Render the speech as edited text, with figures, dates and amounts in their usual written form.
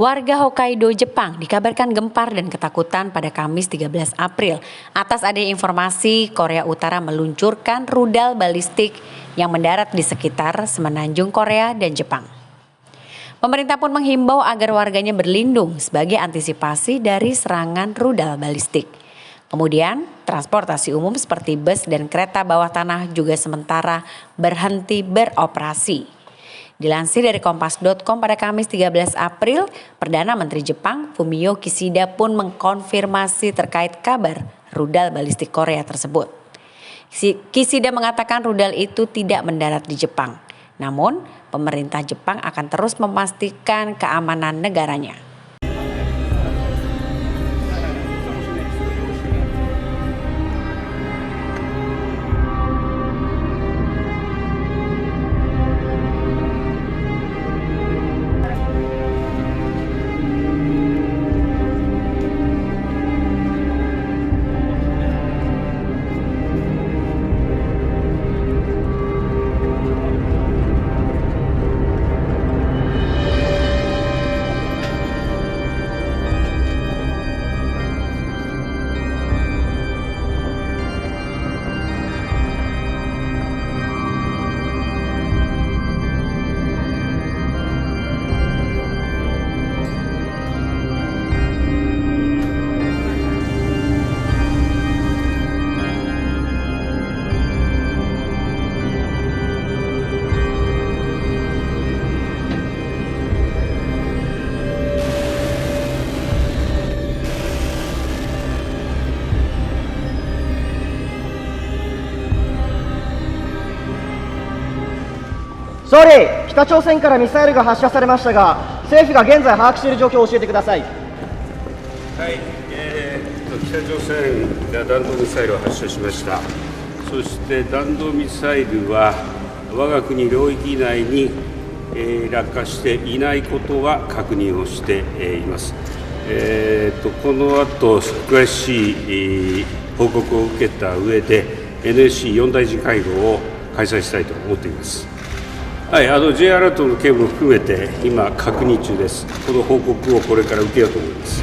Warga Hokkaido, Jepang dikabarkan gempar dan ketakutan pada Kamis 13 April atas adanya informasi Korea Utara meluncurkan rudal balistik yang mendarat di sekitar semenanjung Korea dan Jepang. Pemerintah pun menghimbau agar warganya berlindung sebagai antisipasi dari serangan rudal balistik. Kemudian, transportasi umum seperti bus dan kereta bawah tanah juga sementara berhenti beroperasi. Dilansir dari kompas.com pada Kamis 13 April, Perdana Menteri Jepang Fumio Kishida pun mengkonfirmasi terkait kabar rudal balistik Korea tersebut. Kishida mengatakan rudal itu tidak mendarat di Jepang. Namun, pemerintah Jepang akan terus memastikan keamanan negaranya.総理、北朝鮮からミサイルが発射されましたが、政府が現在把握している状況を教えてください。はい、北朝鮮が弾道ミサイルを発射しました。そして弾道ミサイルは我が国領域内に落下していないことは確認をしています。この後詳しい報告を受けた上で NSC4 大臣会合を開催したいと思っています。はい、Jアラートの件も含めて今確認中です。この報告をこれから受けようと思います。